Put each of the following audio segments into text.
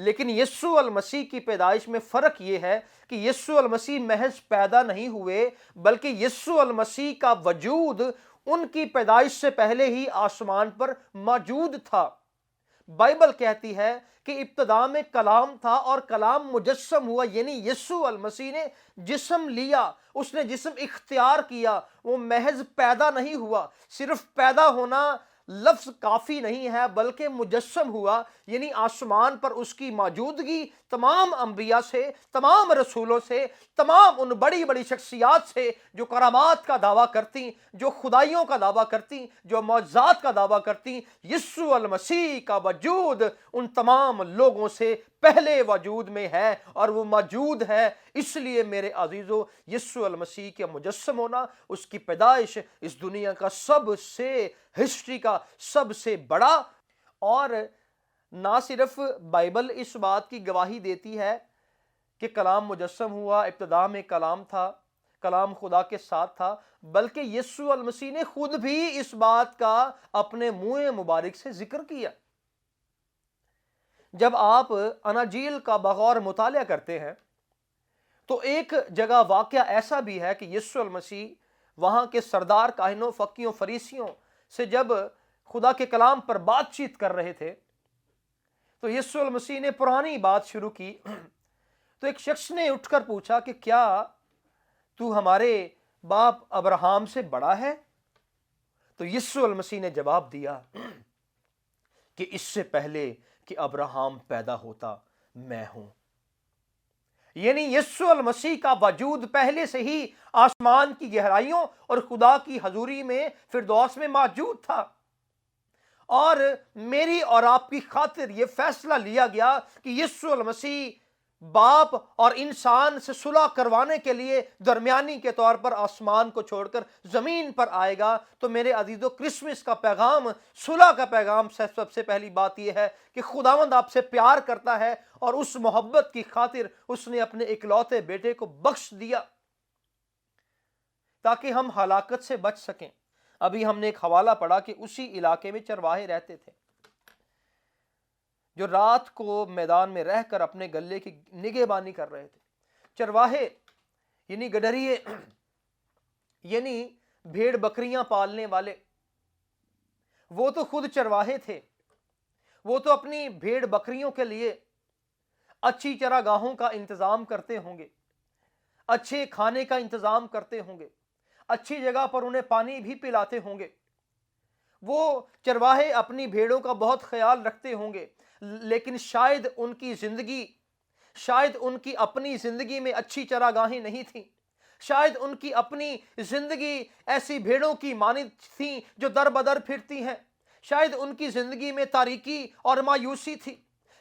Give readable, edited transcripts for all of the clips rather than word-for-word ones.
لیکن یسوع المسیح کی پیدائش میں فرق یہ ہے کہ یسوع المسیح محض پیدا نہیں ہوئے، بلکہ یسوع المسیح کا وجود ان کی پیدائش سے پہلے ہی آسمان پر موجود تھا۔ بائبل کہتی ہے کہ ابتدا میں کلام تھا اور کلام مجسم ہوا، یعنی یسوع المسیح نے جسم لیا، اس نے جسم اختیار کیا۔ وہ محض پیدا نہیں ہوا، صرف پیدا ہونا لفظ کافی نہیں ہے، بلکہ مجسم ہوا، یعنی آسمان پر اس کی موجودگی تمام انبیاء سے، تمام رسولوں سے، تمام ان بڑی بڑی شخصیات سے جو کرامات کا دعویٰ کرتی، جو خدائیوں کا دعویٰ کرتی، جو معجزات کا دعویٰ کرتی، یسوع المسیح کا وجود ان تمام لوگوں سے پہلے وجود میں ہے، اور وہ موجود ہے۔ اس لیے میرے عزیزو، یسوع المسیح کے مجسم ہونا، اس کی پیدائش اس دنیا کا سب سے ہسٹری کا سب سے بڑا، اور نہ صرف بائبل اس بات کی گواہی دیتی ہے کہ کلام مجسم ہوا، ابتدا میں کلام تھا، کلام خدا کے ساتھ تھا، بلکہ یسوع المسیح نے خود بھی اس بات کا اپنے منہ مبارک سے ذکر کیا۔ جب آپ اناجیل کا بغور مطالعہ کرتے ہیں تو ایک جگہ واقعہ ایسا بھی ہے کہ یسوع المسیح وہاں کے سردار کاہنوں، فقیوں، فریسیوں سے جب خدا کے کلام پر بات چیت کر رہے تھے تو یسوع المسیح نے پرانی بات شروع کی۔ تو ایک شخص نے اٹھ کر پوچھا کہ کیا تو ہمارے باپ ابراہم سے بڑا ہے؟ تو یسوع المسیح نے جواب دیا کہ اس سے پہلے کہ ابراہم پیدا ہوتا میں ہوں۔ یعنی یسوع المسیح کا وجود پہلے سے ہی آسمان کی گہرائیوں اور خدا کی حضوری میں فردوس میں موجود تھا، اور میری اور آپ کی خاطر یہ فیصلہ لیا گیا کہ یسوع المسیح باپ اور انسان سے صلح کروانے کے لیے درمیانی کے طور پر آسمان کو چھوڑ کر زمین پر آئے گا۔ تو میرے عزیزو، کرسمس کا پیغام، صلح کا پیغام سب سے پہلی بات یہ ہے کہ خداوند آپ سے پیار کرتا ہے، اور اس محبت کی خاطر اس نے اپنے اکلوتے بیٹے کو بخش دیا تاکہ ہم ہلاکت سے بچ سکیں۔ ابھی ہم نے ایک حوالہ پڑھا کہ اسی علاقے میں چرواہے رہتے تھے جو رات کو میدان میں رہ کر اپنے گلے کی نگہبانی کر رہے تھے۔ چرواہے یعنی گڈریے، یعنی بھیڑ بکریاں پالنے والے، وہ تو خود چرواہے تھے، وہ تو اپنی بھیڑ بکریوں کے لیے اچھی چراگاہوں کا انتظام کرتے ہوں گے، اچھے کھانے کا انتظام کرتے ہوں گے، اچھی جگہ پر انہیں پانی بھی پلاتے ہوں گے۔ وہ چرواہے اپنی بھیڑوں کا بہت خیال رکھتے ہوں گے، لیکن شاید ان کی اپنی زندگی میں اچھی چراگاہیں نہیں تھیں، شاید ان کی اپنی زندگی ایسی بھیڑوں کی مانند تھیں جو در بدر پھرتی ہیں، شاید ان کی زندگی میں تاریکی اور مایوسی تھی۔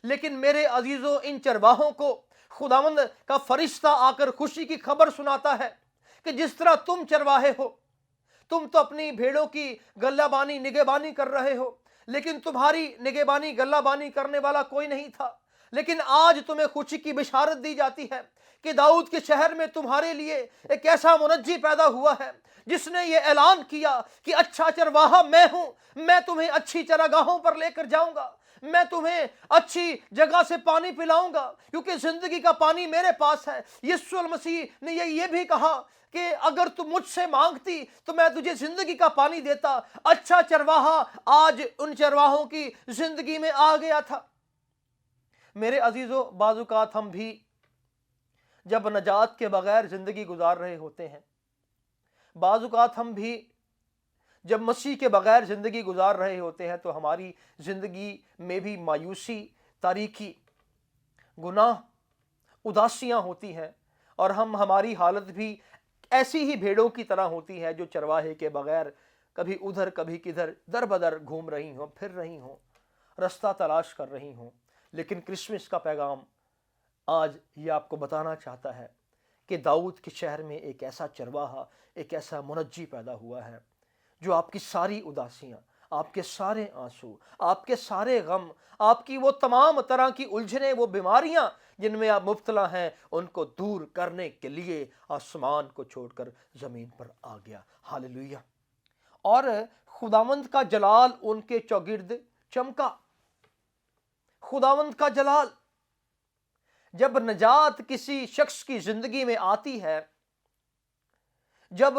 لیکن میرے عزیزو، ان چرواہوں کو خداوند کا فرشتہ آ کر خوشی کی خبر سناتا ہے کہ جس طرح تم چرواہے ہو، تم تو اپنی بھیڑوں کی گلہ بانی نگہبانی کر رہے ہو، لیکن تمہاری نگہبانی گلہ بانی کرنے والا کوئی نہیں تھا۔ لیکن آج تمہیں خوشی کی بشارت دی جاتی ہے کہ داؤد کے شہر میں تمہارے لیے ایک ایسا منجی پیدا ہوا ہے جس نے یہ اعلان کیا کہ اچھا چرواہا میں ہوں، میں تمہیں اچھی چراگاہوں پر لے کر جاؤں گا، میں تمہیں اچھی جگہ سے پانی پلاؤں گا، کیونکہ زندگی کا پانی میرے پاس ہے۔ یسوع المسیح نے یہ بھی کہا کہ اگر تم مجھ سے مانگتی تو میں تجھے زندگی کا پانی دیتا۔ اچھا چرواہا آج ان چرواہوں کی زندگی میں آ گیا تھا۔ میرے عزیزو، بعض اوقات ہم بھی جب نجات کے بغیر زندگی گزار رہے ہوتے ہیں، بعض اوقات ہم بھی جب مسیح کے بغیر زندگی گزار رہے ہوتے ہیں تو ہماری زندگی میں بھی مایوسی، تاریکی، گناہ، اداسیاں ہوتی ہیں، اور ہماری حالت بھی ایسی ہی بھیڑوں کی طرح ہوتی ہے جو چرواہے کے بغیر کبھی ادھر کبھی کدھر در بدر گھوم رہی ہوں، پھر رہی ہوں، رستہ تلاش کر رہی ہوں۔ لیکن کرسمس کا پیغام آج یہ آپ کو بتانا چاہتا ہے کہ داؤد کے شہر میں ایک ایسا چرواہا، ایک ایسا منجی پیدا ہوا ہے جو آپ کی ساری اداسیاں، آپ کے سارے آنسو، آپ کے سارے غم، آپ کی وہ تمام طرح کی الجھنیں، وہ بیماریاں جن میں آپ مبتلا ہیں، ان کو دور کرنے کے لیے آسمان کو چھوڑ کر زمین پر آ گیا۔ ہاللیلویہ۔ اور خداوند کا جلال ان کے چوگرد چمکا۔ خداوند کا جلال جب نجات کسی شخص کی زندگی میں آتی ہے، جب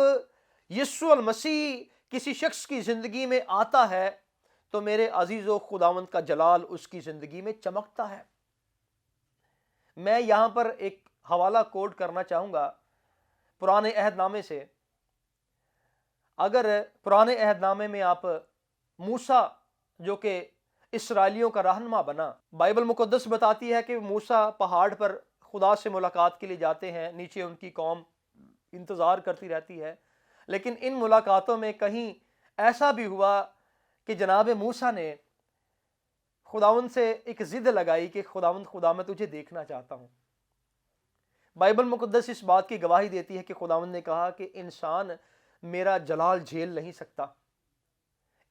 یسوع المسیح کسی شخص کی زندگی میں آتا ہے، تو میرے عزیزو خداوند کا جلال اس کی زندگی میں چمکتا ہے۔ میں یہاں پر ایک حوالہ کوٹ کرنا چاہوں گا پرانے عہد نامے سے۔ اگر پرانے عہد نامے میں آپ موسیٰ جو کہ اسرائیلیوں کا رہنما بنا، بائبل مقدس بتاتی ہے کہ موسیٰ پہاڑ پر خدا سے ملاقات کے لیے جاتے ہیں، نیچے ان کی قوم انتظار کرتی رہتی ہے، لیکن ان ملاقاتوں میں کہیں ایسا بھی ہوا کہ جناب موسیٰ نے خداوند سے ایک ضد لگائی کہ خدا میں تجھے دیکھنا چاہتا ہوں۔ بائبل مقدس اس بات کی گواہی دیتی ہے کہ خداوند نے کہا کہ انسان میرا جلال جھیل نہیں سکتا،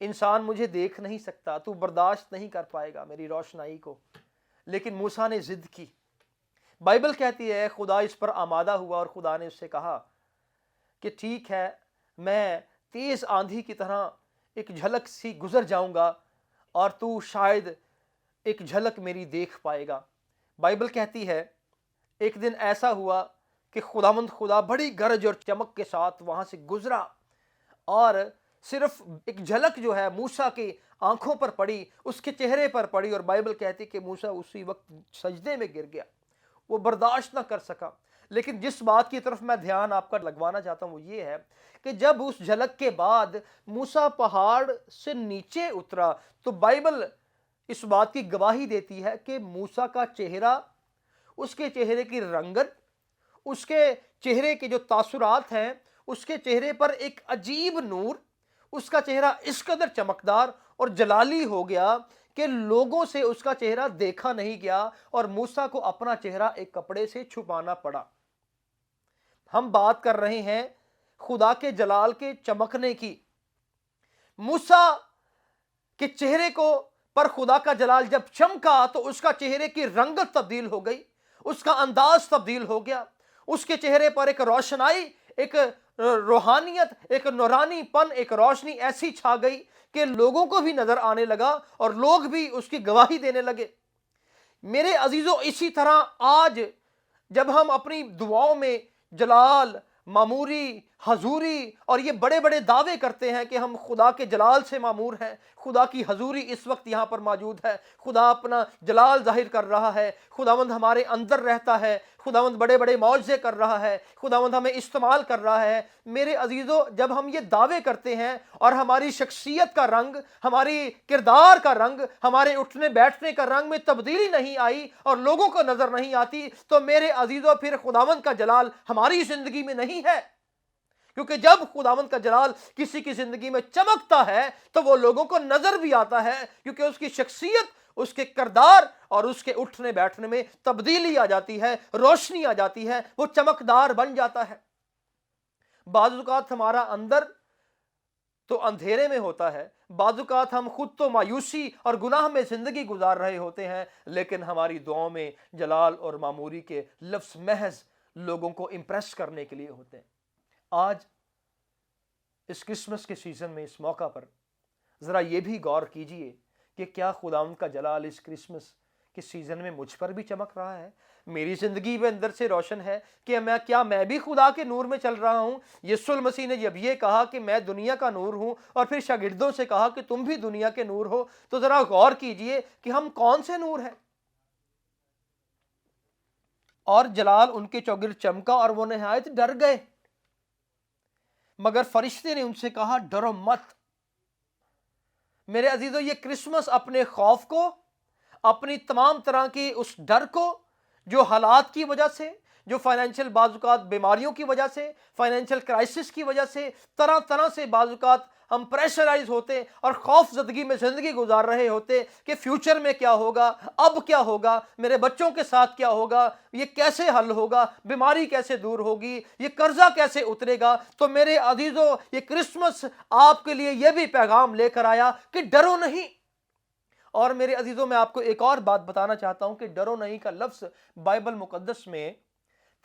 انسان مجھے دیکھ نہیں سکتا، تو برداشت نہیں کر پائے گا میری روشنائی کو۔ لیکن موسیٰ نے ضد کی۔ بائبل کہتی ہے خدا اس پر آمادہ ہوا اور خدا نے اس سے کہا کہ ٹھیک ہے، میں تیز آندھی کی طرح ایک جھلک سی گزر جاؤں گا اور تو شاید ایک جھلک میری دیکھ پائے گا۔ بائبل کہتی ہے ایک دن ایسا ہوا کہ خداوند خدا بڑی گرج اور چمک کے ساتھ وہاں سے گزرا، اور صرف ایک جھلک جو ہے موسیٰ کی آنکھوں پر پڑی، اس کے چہرے پر پڑی، اور بائبل کہتی کہ موسیٰ اسی وقت سجدے میں گر گیا، وہ برداشت نہ کر سکا۔ لیکن جس بات کی طرف میں دھیان آپ کا لگوانا چاہتا ہوں وہ یہ ہے کہ جب اس جھلک کے بعد موسیٰ پہاڑ سے نیچے اترا تو بائبل اس بات کی گواہی دیتی ہے کہ موسیٰ کا چہرہ، اس کے چہرے کی رنگت، اس کے چہرے کے جو تاثرات ہیں، اس کے چہرے پر ایک عجیب نور، اس کا چہرہ اس قدر چمکدار اور جلالی ہو گیا کہ لوگوں سے اس کا چہرہ دیکھا نہیں گیا، اور موسیٰ کو اپنا چہرہ ایک کپڑے سے چھپانا پڑا۔ ہم بات کر رہے ہیں خدا کے جلال کے چمکنے کی۔ موسیٰ کے چہرے کو پر خدا کا جلال جب چمکا تو اس کا چہرے کی رنگت تبدیل ہو گئی، اس کا انداز تبدیل ہو گیا، اس کے چہرے پر ایک روشنائی، ایک روحانیت، ایک نورانی پن، ایک روشنی ایسی چھا گئی کہ لوگوں کو بھی نظر آنے لگا اور لوگ بھی اس کی گواہی دینے لگے۔ میرے عزیزو، اسی طرح آج جب ہم اپنی دعاؤں میں جلال، معموری، حضوری اور یہ بڑے بڑے دعوے کرتے ہیں کہ ہم خدا کے جلال سے معمور ہیں، خدا کی حضوری اس وقت یہاں پر موجود ہے، خدا اپنا جلال ظاہر کر رہا ہے، خداوند ہمارے اندر رہتا ہے، خداوند بڑے بڑے معجزے کر رہا ہے، خداوند ہمیں استعمال کر رہا ہے۔ میرے عزیزو، جب ہم یہ دعوے کرتے ہیں اور ہماری شخصیت کا رنگ، ہماری کردار کا رنگ، ہمارے اٹھنے بیٹھنے کا رنگ میں تبدیلی نہیں آئی اور لوگوں کو نظر نہیں آتی، تو میرے عزیزو پھر خداوند کا جلال ہماری زندگی میں نہیں ہے۔ کیونکہ جب خداوند کا جلال کسی کی زندگی میں چمکتا ہے تو وہ لوگوں کو نظر بھی آتا ہے، کیونکہ اس کی شخصیت، اس کے کردار اور اس کے اٹھنے بیٹھنے میں تبدیلی آ جاتی ہے، روشنی آ جاتی ہے، وہ چمکدار بن جاتا ہے۔ بعض اوقات ہمارا اندر تو اندھیرے میں ہوتا ہے، بعض اوقات ہم خود تو مایوسی اور گناہ میں زندگی گزار رہے ہوتے ہیں، لیکن ہماری دعاؤں میں جلال اور معموری کے لفظ محض لوگوں کو امپریس کرنے کے لیے ہوتے ہیں۔ آج اس کرسمس کے سیزن میں، اس موقع پر ذرا یہ بھی غور کیجئے کہ کیا خداوند کا جلال اس کرسمس کے سیزن میں مجھ پر بھی چمک رہا ہے، میری زندگی میں اندر سے روشن ہے کہ کیا میں بھی خدا کے نور میں چل رہا ہوں؟ یسوع المسیح نے جب یہ کہا کہ میں دنیا کا نور ہوں اور پھر شاگردوں سے کہا کہ تم بھی دنیا کے نور ہو، تو ذرا غور کیجئے کہ ہم کون سے نور ہیں۔ اور جلال ان کے چوگرد چمکا اور وہ نہایت ڈر گئے، مگر فرشتے نے ان سے کہا ڈرو مت۔ میرے عزیزو، یہ کرسمس اپنے خوف کو، اپنی تمام طرح کی اس ڈر کو جو حالات کی وجہ سے، جو فائنینشیل بعض اوقات بیماریوں کی وجہ سے، فائنینشیل کرائسس کی وجہ سے، طرح طرح سے بعض اوقات ہم پریشرائز ہوتے اور خوف زدگی میں زندگی گزار رہے ہوتے کہ فیوچر میں کیا ہوگا، اب کیا ہوگا، میرے بچوں کے ساتھ کیا ہوگا، یہ کیسے حل ہوگا، بیماری کیسے دور ہوگی، یہ قرضہ کیسے اترے گا۔ تو میرے عزیزو، یہ کرسمس آپ کے لیے یہ بھی پیغام لے کر آیا کہ ڈرو نہیں۔ اور میرے عزیزو، میں آپ کو ایک اور بات بتانا چاہتا ہوں کہ ڈرو نہیں کا لفظ بائبل مقدس میں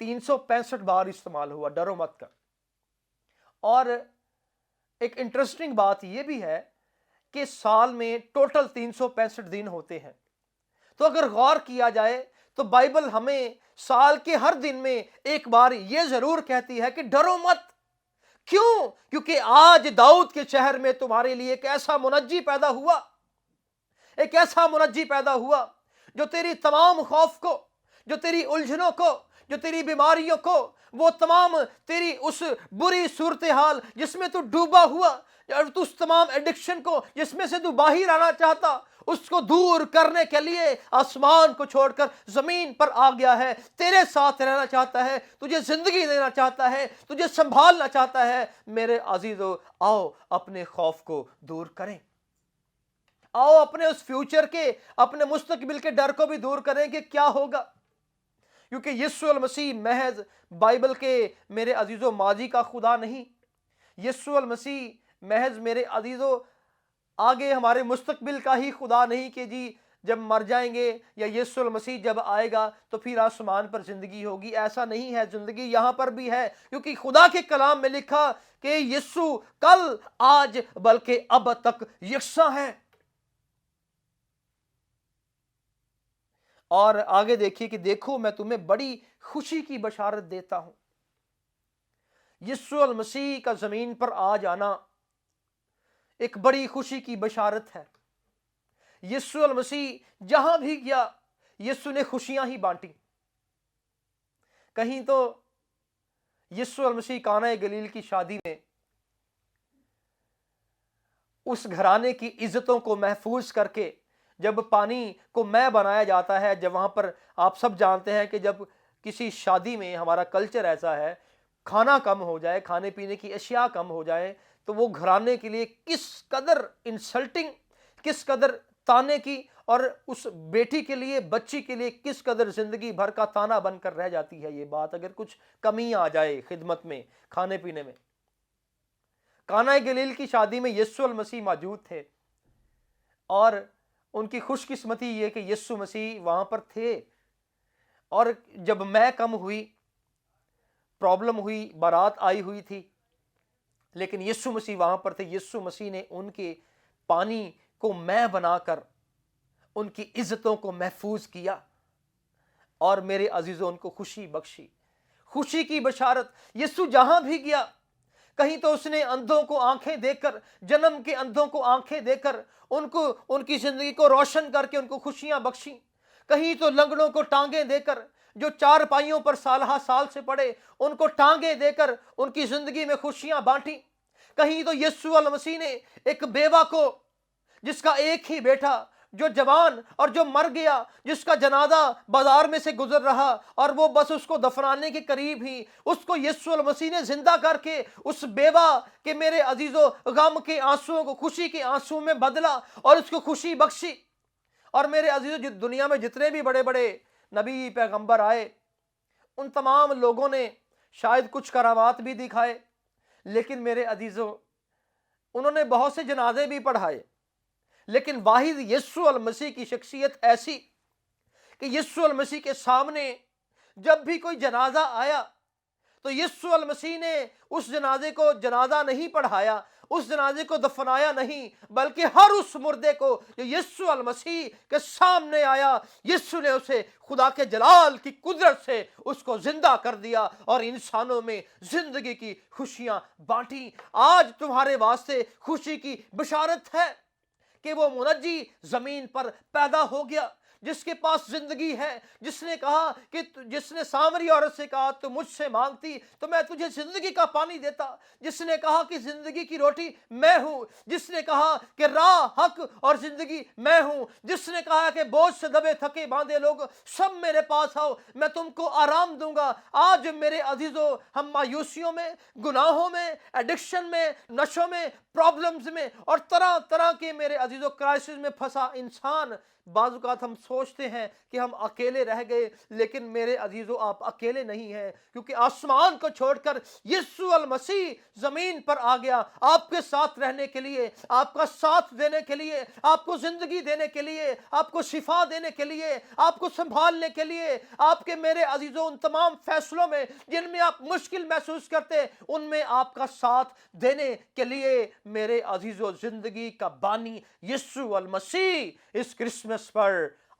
365 بار استعمال ہوا، ڈرو مت کا۔ اور ایک انٹرسٹنگ بات یہ بھی ہے کہ سال میں ٹوٹل 365 دن ہوتے ہیں، تو اگر غور کیا جائے تو بائبل ہمیں سال کے ہر دن میں ایک بار یہ ضرور کہتی ہے کہ ڈرو مت. کیوں؟ کیونکہ آج داؤد کے شہر میں تمہارے لیے ایک ایسا منجی پیدا ہوا، ایک ایسا منجی پیدا ہوا جو تیری تمام خوف کو، جو تیری الجھنوں کو، جو تیری بیماریوں کو، وہ تمام تیری اس بری صورتحال جس میں تو ڈوبا ہوا، اور تو اس تمام ایڈکشن کو جس میں سے تو باہر آنا چاہتا، اس کو دور کرنے کے لیے آسمان کو چھوڑ کر زمین پر آ گیا ہے. تیرے ساتھ رہنا چاہتا ہے، تجھے زندگی دینا چاہتا ہے، تجھے سنبھالنا چاہتا ہے. میرے عزیزو، آؤ اپنے خوف کو دور کریں. آؤ اپنے اس فیوچر کے، اپنے مستقبل کے ڈر کو بھی دور کریں کہ کیا ہوگا. کیونکہ یسوع المسیح محض بائبل کے میرے عزیزو ماضی کا خدا نہیں. یسوع المسیح محض میرے عزیزو آگے ہمارے مستقبل کا ہی خدا نہیں کہ جی جب مر جائیں گے یا یسوع المسیح جب آئے گا تو پھر آسمان پر زندگی ہوگی. ایسا نہیں ہے، زندگی یہاں پر بھی ہے. کیونکہ خدا کے کلام میں لکھا کہ یسوع کل، آج، بلکہ اب تک یکساں ہے. اور آگے دیکھیے کہ دیکھو میں تمہیں بڑی خوشی کی بشارت دیتا ہوں. یسوع المسیح کا زمین پر آ جانا ایک بڑی خوشی کی بشارت ہے. یسوع المسیح جہاں بھی گیا، یسوع نے خوشیاں ہی بانٹی. کہیں تو یسوع المسیح کانا گلیل کی شادی میں اس گھرانے کی عزتوں کو محفوظ کر کے جب پانی کو مے بنایا جاتا ہے، جب وہاں پر آپ سب جانتے ہیں کہ جب کسی شادی میں ہمارا کلچر ایسا ہے، کھانا کم ہو جائے، کھانے پینے کی اشیاء کم ہو جائے، تو وہ گھرانے کے لیے کس قدر انسلٹنگ، کس قدر تانے کی، اور اس بیٹی کے لیے، بچی کے لیے کس قدر زندگی بھر کا تانا بن کر رہ جاتی ہے یہ بات، اگر کچھ کمی آ جائے خدمت میں، کھانے پینے میں. کانا گلیل کی شادی میں یسوع المسیح موجود تھے، اور ان کی خوش قسمتی یہ کہ یسوع مسیح وہاں پر تھے. اور جب میں کم ہوئی، پرابلم ہوئی، بارات آئی ہوئی تھی، لیکن یسوع مسیح وہاں پر تھے. یسوع مسیح نے ان کے پانی کو میں بنا کر ان کی عزتوں کو محفوظ کیا، اور میرے عزیزوں ان کو خوشی بخشی. خوشی کی بشارت. یسوع جہاں بھی گیا، کہیں تو اس نے اندھوں کو آنکھیں دے کر، جنم کے اندھوں کو آنکھیں دے کر ان کی زندگی کو روشن کر کے ان کو خوشیاں بخشیں. کہیں تو لنگڑوں کو ٹانگیں دے کر، جو چار پائیوں پر سالہ سال سے پڑے، ان کو ٹانگیں دے کر ان کی زندگی میں خوشیاں بانٹیں. کہیں تو یسوع المسیح نے ایک بیوہ کو، جس کا ایک ہی بیٹا جو جوان اور جو مر گیا، جس کا جنازہ بازار میں سے گزر رہا اور وہ بس اس کو دفنانے کے قریب ہی، اس کو یسوع المسیح نے زندہ کر کے اس بیوہ کے میرے عزیزو غم کے آنسوؤں کو خوشی کے آنسوؤں میں بدلا اور اس کو خوشی بخشی. اور میرے عزیزو دنیا میں جتنے بھی بڑے بڑے نبی پیغمبر آئے، ان تمام لوگوں نے شاید کچھ کرامات بھی دکھائے، لیکن میرے عزیزو انہوں نے بہت سے جنازے بھی پڑھائے، لیکن واحد یسوع المسیح کی شخصیت ایسی کہ یسوع المسیح کے سامنے جب بھی کوئی جنازہ آیا تو یسوع المسیح نے اس جنازے کو جنازہ نہیں پڑھایا، اس جنازے کو دفنایا نہیں، بلکہ ہر اس مردے کو جو یسوع المسیح کے سامنے آیا، یسوع نے اسے خدا کے جلال کی قدرت سے اس کو زندہ کر دیا اور انسانوں میں زندگی کی خوشیاں بانٹی. آج تمہارے واسطے خوشی کی بشارت ہے کہ وہ منجی زمین پر پیدا ہو گیا، جس کے پاس زندگی ہے، جس نے کہا کہ جس نے سامری عورت سے کہا تو مجھ سے مانگتی تو میں تجھے زندگی کا پانی دیتا، جس نے کہا کہ زندگی کی روٹی میں ہوں، جس نے کہا کہ راہ، حق اور زندگی میں ہوں، جس نے کہا کہ بوجھ سے دبے تھکے باندھے لوگ سب میرے پاس آؤ، میں تم کو آرام دوں گا. آج میرے عزیزو ہم مایوسیوں میں، گناہوں میں، ایڈکشن میں، نشوں میں، پرابلمز میں اور طرح طرح کے میرے عزیزو کرائسس میں پھنسا انسان، بعض اوقات ہم سوچتے ہیں کہ ہم اکیلے رہ گئے، لیکن میرے عزیزو آپ اکیلے نہیں ہیں، کیونکہ آسمان کو چھوڑ کر یسوع المسیح زمین پر آ گیا آپ کے ساتھ رہنے کے لیے، آپ کا ساتھ دینے کے لیے، آپ کو زندگی دینے کے لیے، آپ کو شفا دینے کے لیے، آپ کو سنبھالنے کے لیے، آپ کے میرے عزیزو ان تمام فیصلوں میں جن میں آپ مشکل محسوس کرتے ان میں آپ کا ساتھ دینے کے لیے میرے عزیزو زندگی کا بانی یسوع المسیح اس کرسمس پر